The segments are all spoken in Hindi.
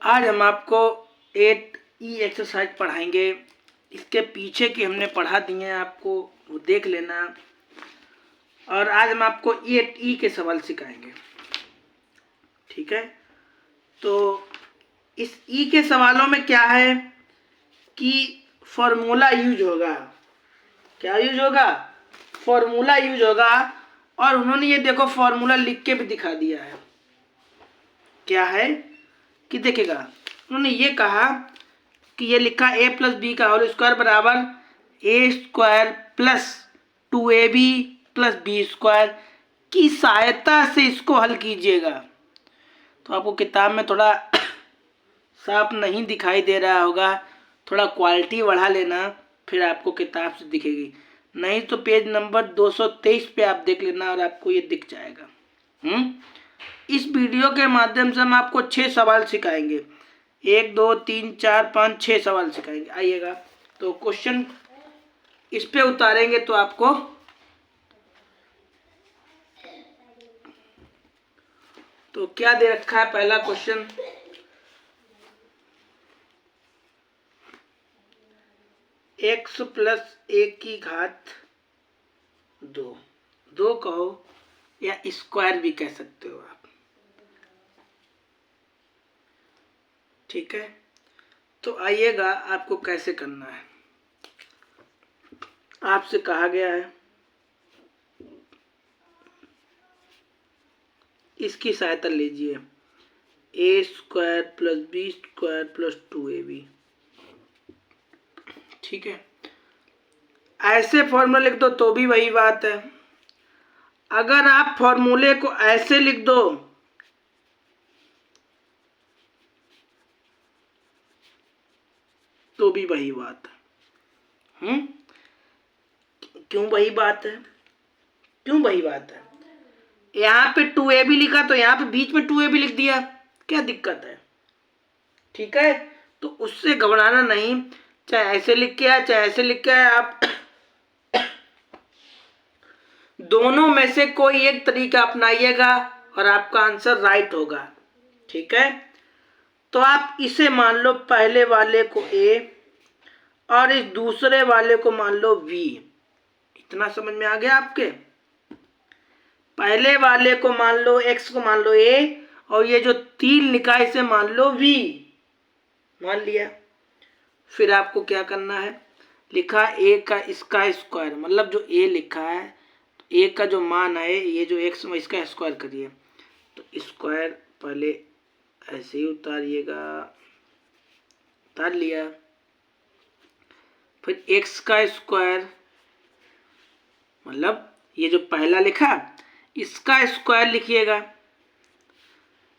आज हम आपको 8E एक्सरसाइज पढ़ाएंगे। इसके पीछे की हमने पढ़ा दिए हैं आपको, वो देख लेना। और आज हम आपको 8E के सवाल सिखाएंगे, ठीक है। तो इस E के सवालों में क्या है कि फॉर्मूला यूज होगा। क्या यूज होगा? फॉर्मूला यूज होगा। और उन्होंने ये देखो फॉर्मूला लिख के भी दिखा दिया है। क्या है कि देखेगा, उन्होंने ये कहा कि ये लिखा a+b का होल स्क्वायर बराबर a² plus 2ab plus b² की सहायता से इसको हल कीजिएगा। तो आपको किताब में थोड़ा साफ नहीं दिखाई दे रहा होगा, थोड़ा क्वालिटी बढ़ा लेना, फिर आपको किताब से दिखेगी। नहीं तो पेज नंबर 223 पे आप देख लेना और आपको ये दिख जाएगा। इस वीडियो के माध्यम से हम आपको 6 सवाल सिखाएंगे। 1 2 3 4 5 6 सवाल सिखाएंगे। आइएगा तो क्वेश्चन इस पे उतारेंगे तो आपको तो क्या दे रखा है। पहला क्वेश्चन, x प्लस 1 की घात 2 कहो या स्क्वायर भी कह सकते हो आप, ठीक है। तो आइएगा आपको कैसे करना है। आपसे कहा गया है इसकी सहायता लीजिए, a² plus b² plus 2ab, ठीक है। ऐसे फॉर्मूला लिख दो तो भी वही बात है। अगर आप फॉर्मूले को ऐसे लिख दो तो भी वही बात है। क्यों वही बात है? क्यों वही बात है? यहाँ पे 2ab लिखा तो यहाँ पे बीच में 2ab लिख दिया, क्या दिक्कत है? ठीक है, तो उससे घबराना नहीं। चाहे ऐसे लिख के आए चाहे ऐसे लिख के आए, आप दोनों में से कोई एक तरीका अपनाइएगा और आपका आंसर राइट होगा, ठीक है। तो आप इसे मान लो पहले वाले को a और इस दूसरे वाले को मान लो v। इतना समझ में आ गया आपके? पहले वाले को मान लो x को मान लो a और ये जो 3 लिखा है इसे मान लो v। मान लिया। फिर आपको क्या करना है, लिखा a का इसका स्क्वायर, मतलब जो a लिखा है तो a का जो मान है ये जो x इसका स्क्वायर करिए। तो स्क्वायर पहले ऐसे ही उतारिएगा, उतार लिया। फिर x का स्क्वायर, मतलब ये जो पहला लिखा इसका स्क्वायर लिखिएगा।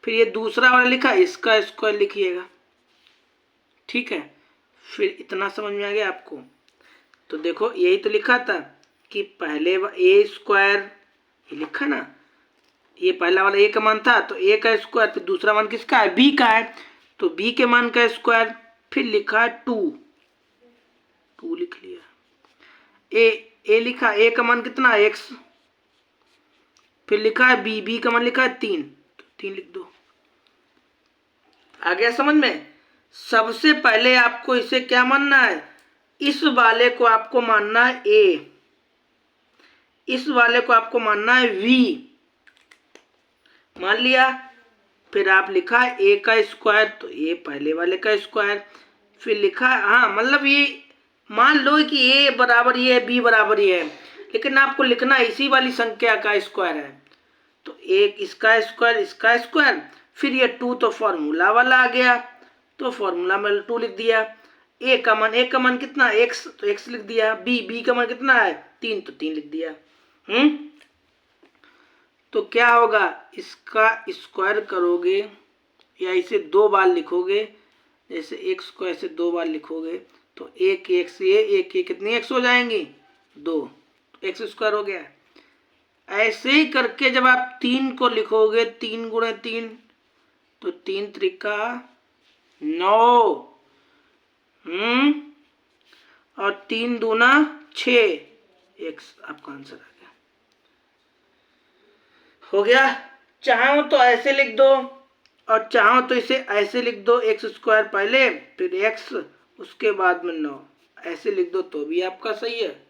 फिर ये दूसरा वाला लिखा इसका स्क्वायर लिखिएगा, ठीक है। फिर इतना समझ में आ गया आपको? तो देखो यही तो लिखा था कि पहले a² ये लिखा ना, ये पहला वाला a का मान था तो a का स्क्वायर, फिर दूसरा मान किसका है? b का है, तो b के मान का स्क्वायर। फिर लिखा है 2 लिख लिया। a लिखा, a का मान कितना है? x। फिर लिखा है b का मान लिखा है 3, तो 3 लिख दो। आ गया समझ में? सबसे पहले आपको इसे क्या मानना है? इस वाले को आपको मानना है a, इस वाले को आपको मानना है v। मान लिया। फिर आप लिखा है a का स्क्वायर, तो a पहले वाले का स्क्वायर। फिर लिखा है, हाँ मतलब ये मान लो कि a बराबर ये है b बराबर ये है, लेकिन आपको लिखना इसी वाली संख्या का स्क्वायर है। तो एक इसका स्क्वायर इसका स्क्वायर, फिर ये 2 तो फॉर्मूला वाला आ गया, तो फॉर्मूला में 2 लिख दिया। a का मान कितना? x, तो x लिख दिया। b का मान कितना है? 3, तो 3 लिख दिया। तो क्या होगा, इसका स्क्वायर करोगे या इसे 2 बार लिखोगे, जैसे x को ऐसे 2 बार लिखोगे तो एक x ये एक कितनी x हो जाएंगी? 2, तो x² हो गया। ऐसे ही करके जब आप 3 को लिखोगे 3 गुणे 3, तो 3 त्रिका 9, और 3 दूना 6, x आपका आंसर आ गया। हो गया। चाहो तो ऐसे लिख दो और चाहो तो इसे ऐसे लिख दो, एक्स स्क्वायर पहले फिर एक्स उसके बाद में 9, ऐसे लिख दो तो भी आपका सही है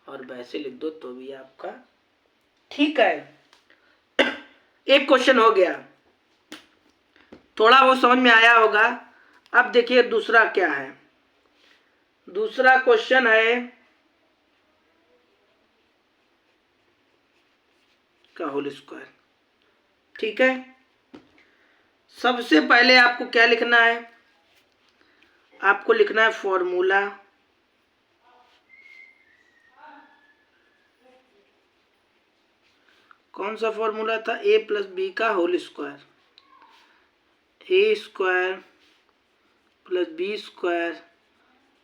और वैसे लिख दो तो भी आपका ठीक है। एक क्वेश्चन हो गया, थोड़ा वो समझ में आया होगा। अब देखिए दूसरा क्या है। दूसरा क्वेश्चन है का होल स्क्वायर। ठीक है, सबसे पहले आपको क्या लिखना है, आपको लिखना है फॉर्मूला। कौन सा फॉर्मूला था, a प्लस बी का whole square, A square plus B square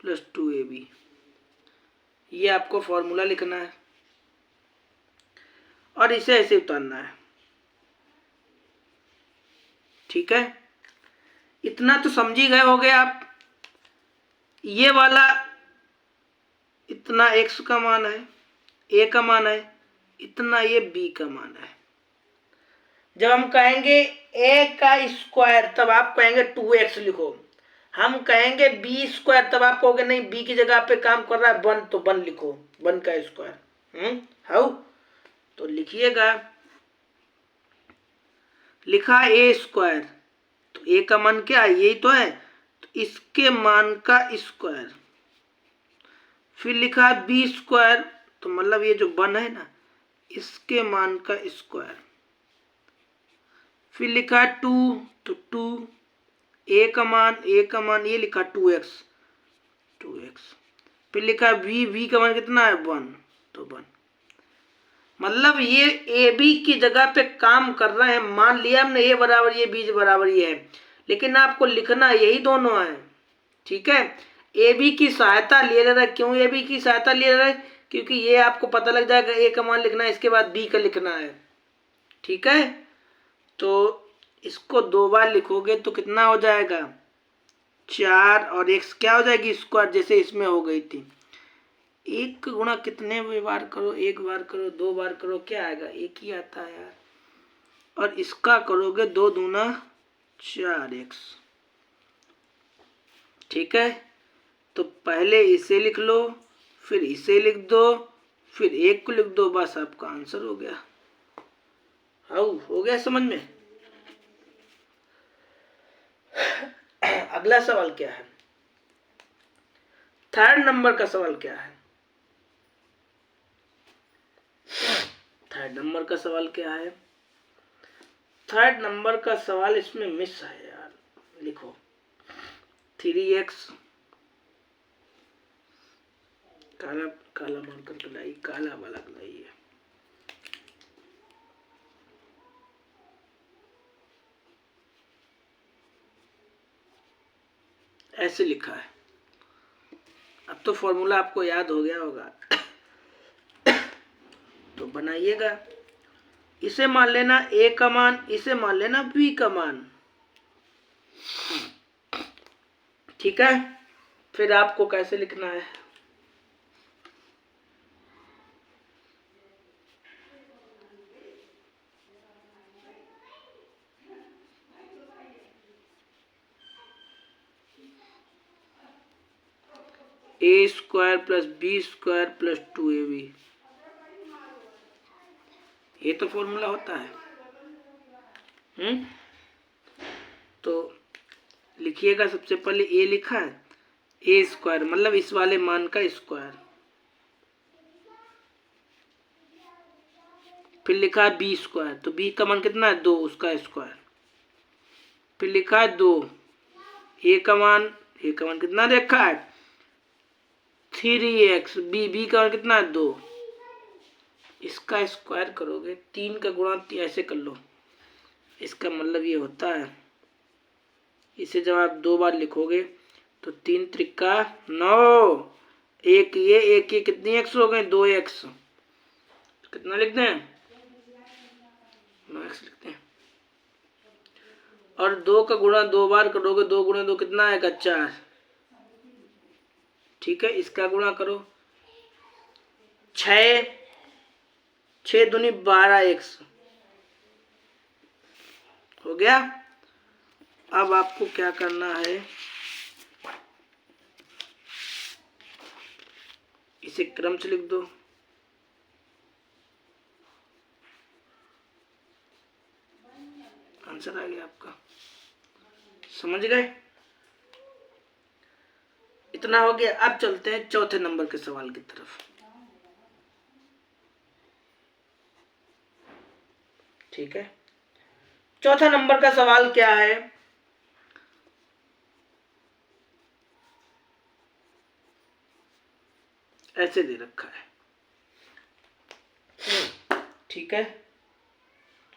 plus 2ab, ये आपको फॉर्मूला लिखना है और इसे ऐसे उतारना है। ठीक है, इतना तो समझ ही गए होगे आप। ये वाला इतना x का मान है, a का मान है, इतना ये b का मान है। जब हम कहेंगे a का स्क्वायर तब आप कहेंगे 2x लिखो, हम कहेंगे b स्क्वायर तब आप कहोगे नहीं b की जगह पे काम कर रहा है 1 तो 1 लिखो, 1 का स्क्वायर। हाउ तो लिखिएगा, लिखा a स्क्वायर तो a का मान क्या है, यही तो है, तो इसके मान का स्क्वायर। फिर लिखा है बी स्क्वायर तो मतलब ये जो 1 है ना इसके मान का स्क्वायर। फिर लिखा है 2 तो 2, a का मान ये लिखा 2x। फिर लिखा है v का मान कितना है 1 तो 1। मतलब ये ए बी की जगह पे काम कर रहे हैं। मान लिया हमने a बराबर ये b बराबर ये है, लेकिन आपको लिखना यही दोनों है। ठीक है, ए बी की सहायता ले रहा है। क्यों ए बी की सहायता ले रहा है, क्योंकि ये आपको पता लग जाएगा a का मान लिखना है, इसके बाद b का लिखना है। ठीक है, तो इसको 2 बार लिखोगे तो कितना हो जाएगा 4 और x क्या हो जाएगी स्क्वायर, जैसे इसमें हो गई थी। 1 गुणा कितने बार करो, 1 बार करो, 2 बार करो, क्या आएगा 1 ही आता है यार। और इसका करोगे 2 दूना 4x। ठीक है, तो पहले इसे लिख लो, फिर इसे लिख दो, फिर 1 को लिख दो, बस आपका आंसर हो गया। हो गया समझ में। अगला सवाल क्या है, 3rd नंबर का सवाल क्या है। 3rd नंबर का सवाल क्या है, 3rd नंबर का सवाल इसमें मिस है यार। लिखो 3x, काला काला मार्कर लाइए, काला वाला लाइए। ऐसे लिखा है। अब तो फॉर्मूला आपको याद हो गया होगा तो बनाइएगा। इसे मान लेना a का मान, इसे मान लेना b का मान। ठीक है, फिर आपको कैसे लिखना है, a square plus B square plus 2ab, ये तो फॉर्मूला होता है। तो लिखिएगा, सबसे पहले a लिखा है, a स्क्वायर मतलब इस वाले मान का स्क्वायर। फिर लिखा है बी स्क्वायर, तो b का मान कितना है 2, उसका स्क्वायर। फिर लिखा है 2, a का मान कितना रखा है 3x, b का मान कितना है 2, इसका स्क्वायर करोगे 3 का गुणा ऐसे कर लो, इसका मतलब ये होता है। इसे जब आप 2 बार लिखोगे तो 3 त्रिका 9, एक ये कितनी x हो गए 2x, कितना लिखते हैं 9x लिखते हैं। और 2 का गुणा 2 बार करोगे, 2 गुणा 2 कितना आएगा 4। ठीक है, इसका गुणा करो 6 दूनी 12x हो गया। अब आपको क्या करना है, इसे क्रम से लिख दो। आंसर आ गया आपका, समझ गए? इतना हो गया। अब चलते हैं चौथे नंबर के सवाल की तरफ। ठीक है, चौथा नंबर का सवाल क्या है, ऐसे दे रखा है। ठीक है,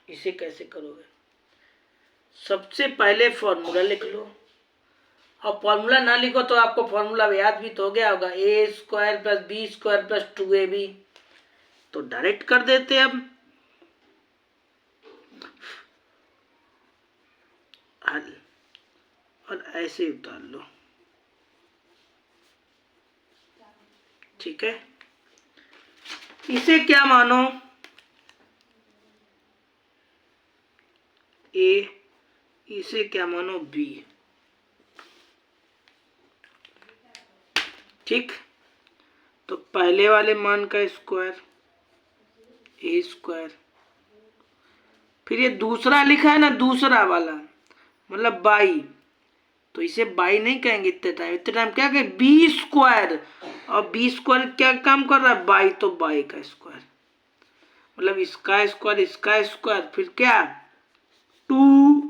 इसे कैसे करोगे, सबसे पहले फॉर्मूला लिख लो। और फॉर्मूला ना लिखो तो आपको फॉर्मूला याद भी तो हो गया होगा, A square plus B square plus 2ab। तो डायरेक्ट कर देते अब हल, और ऐसे उतार लो। ठीक है, इसे क्या मानो, ए, इसे क्या मानो बी। ठीक, तो पहले वाले मान का स्क्वायर ए स्क्वायर, फिर ये दूसरा लिखा है ना, दूसरा वाला मतलब बाई, तो इसे बाई नहीं कहेंगे इतने टाइम क्या कहें, बी स्क्वायर। और बी स्क्वायर क्या काम कर रहा है, बाई, तो बाई का स्क्वायर मतलब इसका स्क्वायर फिर क्या 2।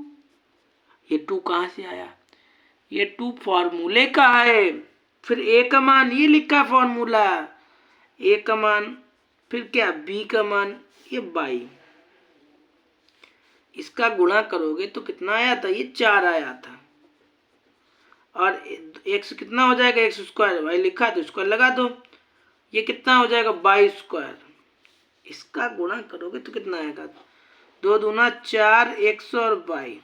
ये 2 कहाँ से आया, ये 2 फॉर्मूले का है। फिर ए का मान ये लिखा फॉर्मूला, ए का मान, फिर क्या बी का मान, ये बाई। इसका गुणा करोगे तो कितना आया था, ये 4 आया था। और एक्स कितना हो जाएगा, एक्स स्क्वायर, भाई लिखा तो स्क्वायर लगा दो। ये कितना हो जाएगा, बाई स्क्वायर। इसका गुणा करोगे तो कितना आएगा, 2 दूना 4, एक्स और बाई।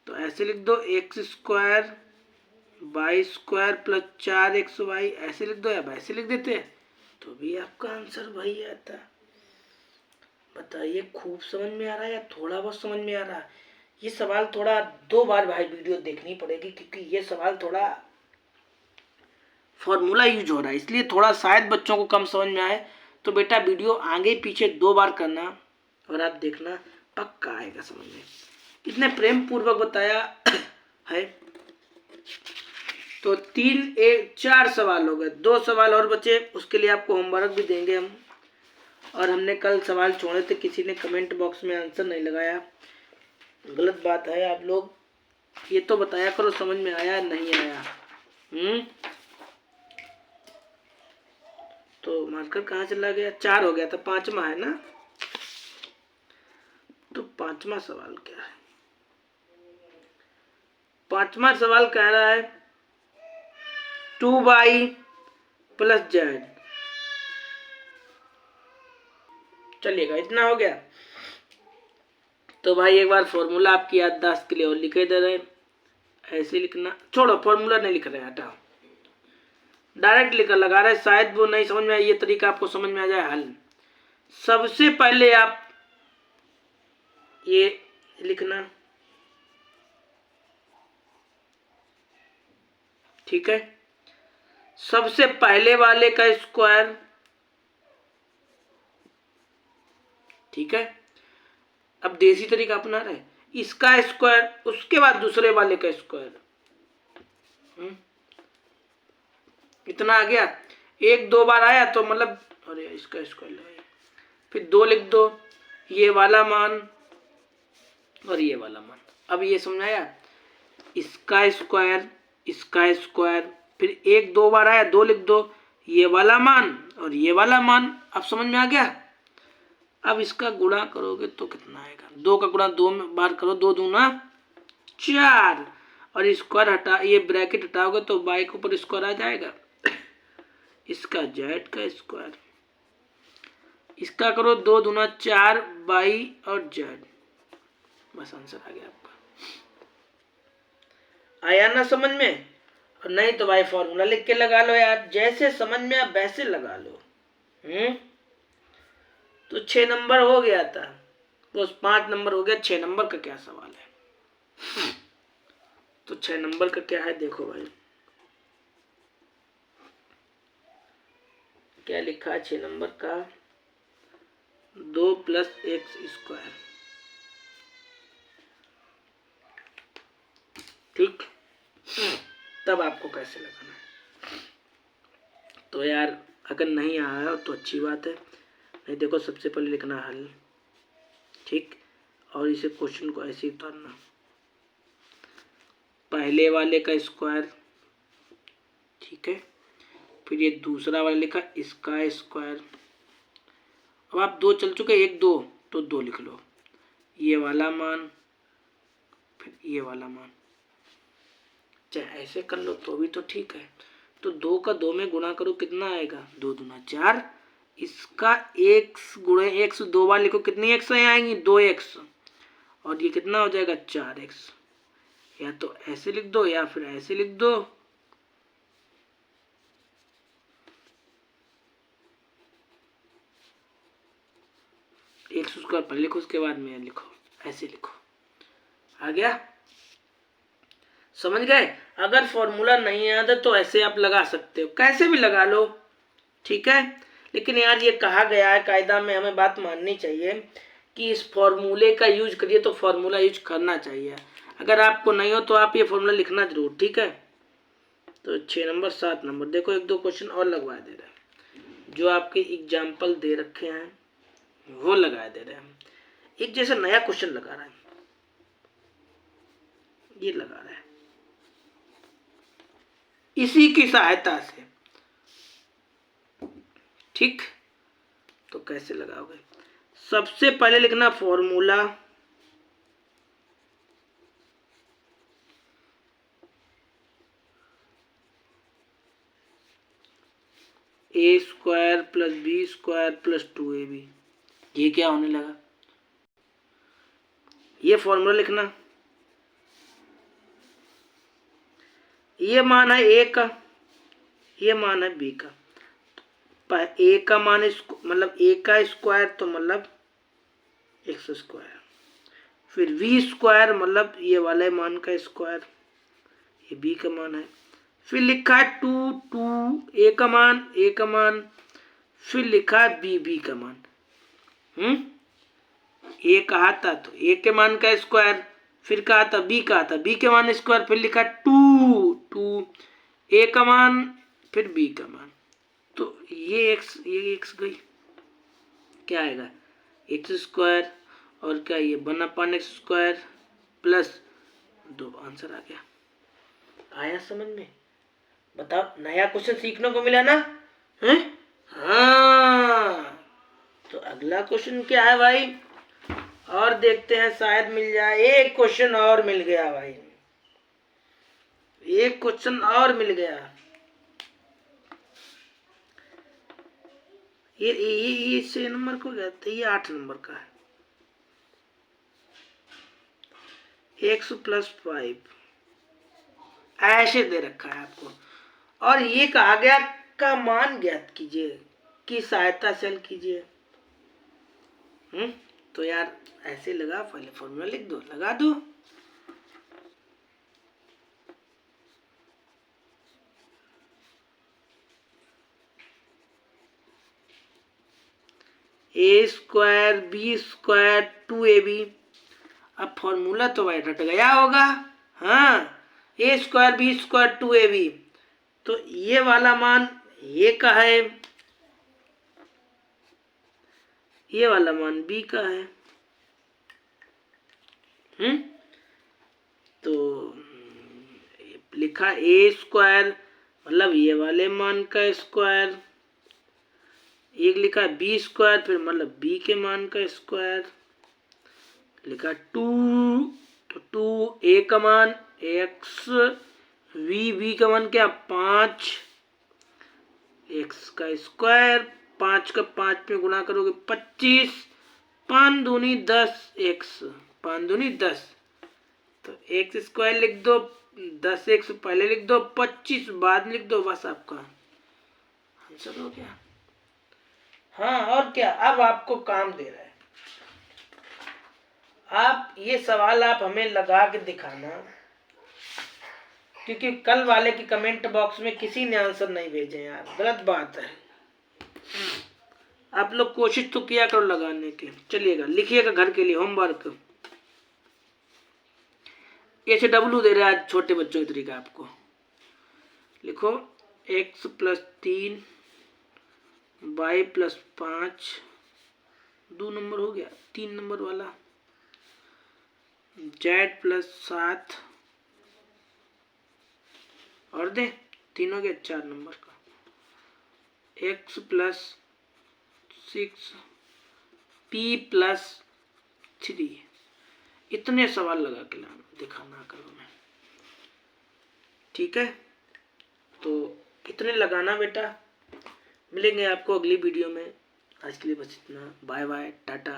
तो ऐसे लिख दो, X square by square plus 4x Y, ऐसे लिख दो या वैसे लिख देते हैं तो भी आपका आंसर वही आता। बताइए, खूब समझ में आ रहा है या थोड़ा बहुत समझ में आ रहा है? ये सवाल थोड़ा 2 बार भाई वीडियो देखनी पड़ेगी, क्योंकि ये सवाल थोड़ा फॉर्मूला यूज हो रहा है, इसलिए थोड़ा शायद बच्चों को कम समझ में आए। तो बेटा वीडियो आगे पीछे 2 बार करना और आप देखना, पक्का आएगा समझ में। इतने प्रेम पूर्वक बताया है। तो 4 सवाल हो गए, 2 सवाल और बचे, उसके लिए आपको होमवर्क भी देंगे हम। और हमने कल सवाल छोड़े थे, किसी ने कमेंट बॉक्स में आंसर नहीं लगाया, गलत बात है। आप लोग ये तो बताया करो समझ में आया नहीं आया। तो मार्कर कहाँ चला गया, 4 हो गया था, 5वां है ना। तो 5वां सवाल क्या है, 5वां सवाल कह रहा है 2y प्लस जेड। चलिएगा, इतना हो गया। तो भाई एक बार फॉर्मूला आपकी याददाश्त के लिए और लिखे दे रहे, ऐसे लिखना, छोड़ो फॉर्मूला नहीं लिख रहे, हटाओ, डायरेक्ट लिखकर लगा रहे, शायद वो नहीं समझ में आए, ये तरीका आपको समझ में आ जाए। हल, सबसे पहले आप ये लिखना, ठीक है, सबसे पहले वाले का स्क्वायर, ठीक है। अब देसी तरीका अपना रहे, इसका स्क्वायर, उसके बाद दूसरे वाले का स्क्वायर। इतना आ गया, 1-2 बार आया तो मतलब, अरे इसका स्क्वायर लगाया, फिर 2 लिख दो, ये वाला मान और ये वाला मान। अब ये समझाया, इसका स्क्वायर, फिर 1-2 बार आया, 2 लिख दो, ये वाला मान और ये वाला मान। अब समझ में आ गया। अब इसका गुणा करोगे तो कितना आएगा, 2 का गुणा 2 बार करो, 2 दूना 4, और स्क्वायर हटा, ये ब्रैकेट हटाओगे तो बाई के ऊपर स्क्वायर आ जाएगा, इसका जेड का स्क्वायर। इसका करो 2 दूना 4 बाई और जेड, बस आंसर आ गया आपका। आया ना समझ में? और नहीं तो भाई फॉर्मूला लिख के लगा लो यार, जैसे समझ में आ वैसे लगा लो। तो 6 नंबर हो गया था। बस 5 नंबर हो गया। 6 नंबर का क्या सवाल है? तो 6 नंबर का क्या है, देखो भाई क्या लिखा है 6 नंबर का, 2 + x²। ठीक, तब आपको कैसे लगाना है? तो यार अगर नहीं आया तो अच्छी बात है, नहीं देखो सबसे पहले लिखना हल, ठीक, और इसे क्वेश्चन को ऐसे ही उतारना, पहले वाले का स्क्वायर, ठीक है, फिर ये दूसरा वाला लिखा इसका स्क्वायर। अब आप 2 चल चुके, 1 2, तो 2 लिख लो, ये वाला मान फिर ये वाला मान, चाहे ऐसे कर लो तो भी तो ठीक है। तो 2 का 2 में गुणा करो, कितना आएगा, 2 दूना 4, इसका x गुणे x 2 बार लिखो, कितनी x आएंगी, 2x, और ये कितना हो जाएगा 4x। या तो ऐसे लिख दो या फिर ऐसे लिख दो, x² पहले लिखो उसके बाद में लिखो, ऐसे लिखो, आ गया, समझ गए। अगर फॉर्मूला नहीं याद है तो ऐसे आप लगा सकते हो, कैसे भी लगा लो, ठीक है। लेकिन यार ये कहा गया है कायदा में, हमें बात माननी चाहिए कि इस फॉर्मूले का यूज करिए, तो फॉर्मूला यूज करना चाहिए। अगर आपको नहीं हो तो आप ये फॉर्मूला लिखना जरूर, ठीक है। तो 6 नंबर 7 नंबर देखो, 1 2 क्वेश्चन और लगवा दे रहे हैं, जो आपके एग्जाम्पल दे रखे हैं वो लगा दे रहे हैं। एक जैसे नया क्वेश्चन लगा रहा है, ये लगा रहा है इसी की सहायता से, ठीक। तो कैसे लगाओगे, सबसे पहले लिखना फॉर्मूला, a² + b² + 2ab। ये क्या होने लगा, ये फॉर्मूला लिखना, ये मान है a का, ये मान है b का, a का मान मतलब a का स्क्वायर तो मतलब x², फिर v² मतलब ये वाले मान का स्क्वायर, ये b का मान है, फिर लिखा है 2 2 a का मान, फिर लिखा है b का मान, a कहा था तो a के मान का स्क्वायर, फिर कहा था b कहा था b के मान स्क्वायर, फिर लिखा 2 2 a का मान फिर b का मान। तो ये x गई, क्या आएगा x² और क्या ये 1/x² प्लस 2, आंसर आ गया। आया समझ में, बताओ, नया क्वेश्चन सीखने को मिला ना है। हाँ, तो अगला क्वेश्चन क्या है भाई, और देखते हैं, शायद मिल जाए, एक क्वेश्चन और मिल गया भाई, एक क्वेश्चन और मिल गया। ये 6 नंबर को गया था, ये 8 नंबर का है, x + 5 ऐसे दे रखा है आपको, और ये कहा गया का मान ज्ञात कीजिए, की सहायता से हल कीजिए। तो यार ऐसे लगा, पहले फॉर्मूला लिख दो, लगा दो, a² b² 2ab। अब फॉर्मूला तो भाई रट गया होगा, हाँ, a² b² 2ab, तो ये वाला मान ये का है, ये वाला मान b का है, तो लिखा a² मतलब ये वाले मान का स्क्वायर, एक लिखा b², फिर मतलब b के मान का स्क्वायर, लिखा 2, तो 2 a का मान x, b का मान क्या 5, x का स्क्वायर, 5 का 5 में गुणा करोगे 25, 5 दूनी 10 x, 5 दूनी 10, तो x² लिख दो, 10x पहले लिख दो, 25 बाद लिख दो, बस आपका आंसर हो गया। हाँ और क्या, अब आपको काम दे रहा है, आप ये सवाल आप हमें लगा के दिखाना, क्योंकि कल वाले की कमेंट बॉक्स में किसी ने आंसर नहीं भेजे यार, गलत बात है। आप लोग कोशिश तो किया करो लगाने की। चलिएगा, लिखिएगा घर के लिए होमवर्क। ऐसे डब्लू दे रहे हैं आज छोटे बच्चों की तरीका। आपको लिखो x + 3 y + 5, 2 नंबर हो गया, 3 नंबर वाला, z + 7 और दे 3 हो गया, 4 नंबर का, x + 6 p + 3। इतने सवाल लगा के लाना, दिखाना करो मैं, ठीक है। तो इतने लगाना बेटा। मिलेंगे आपको अगली वीडियो में। आज के लिए बस इतना। Bye bye, Tata.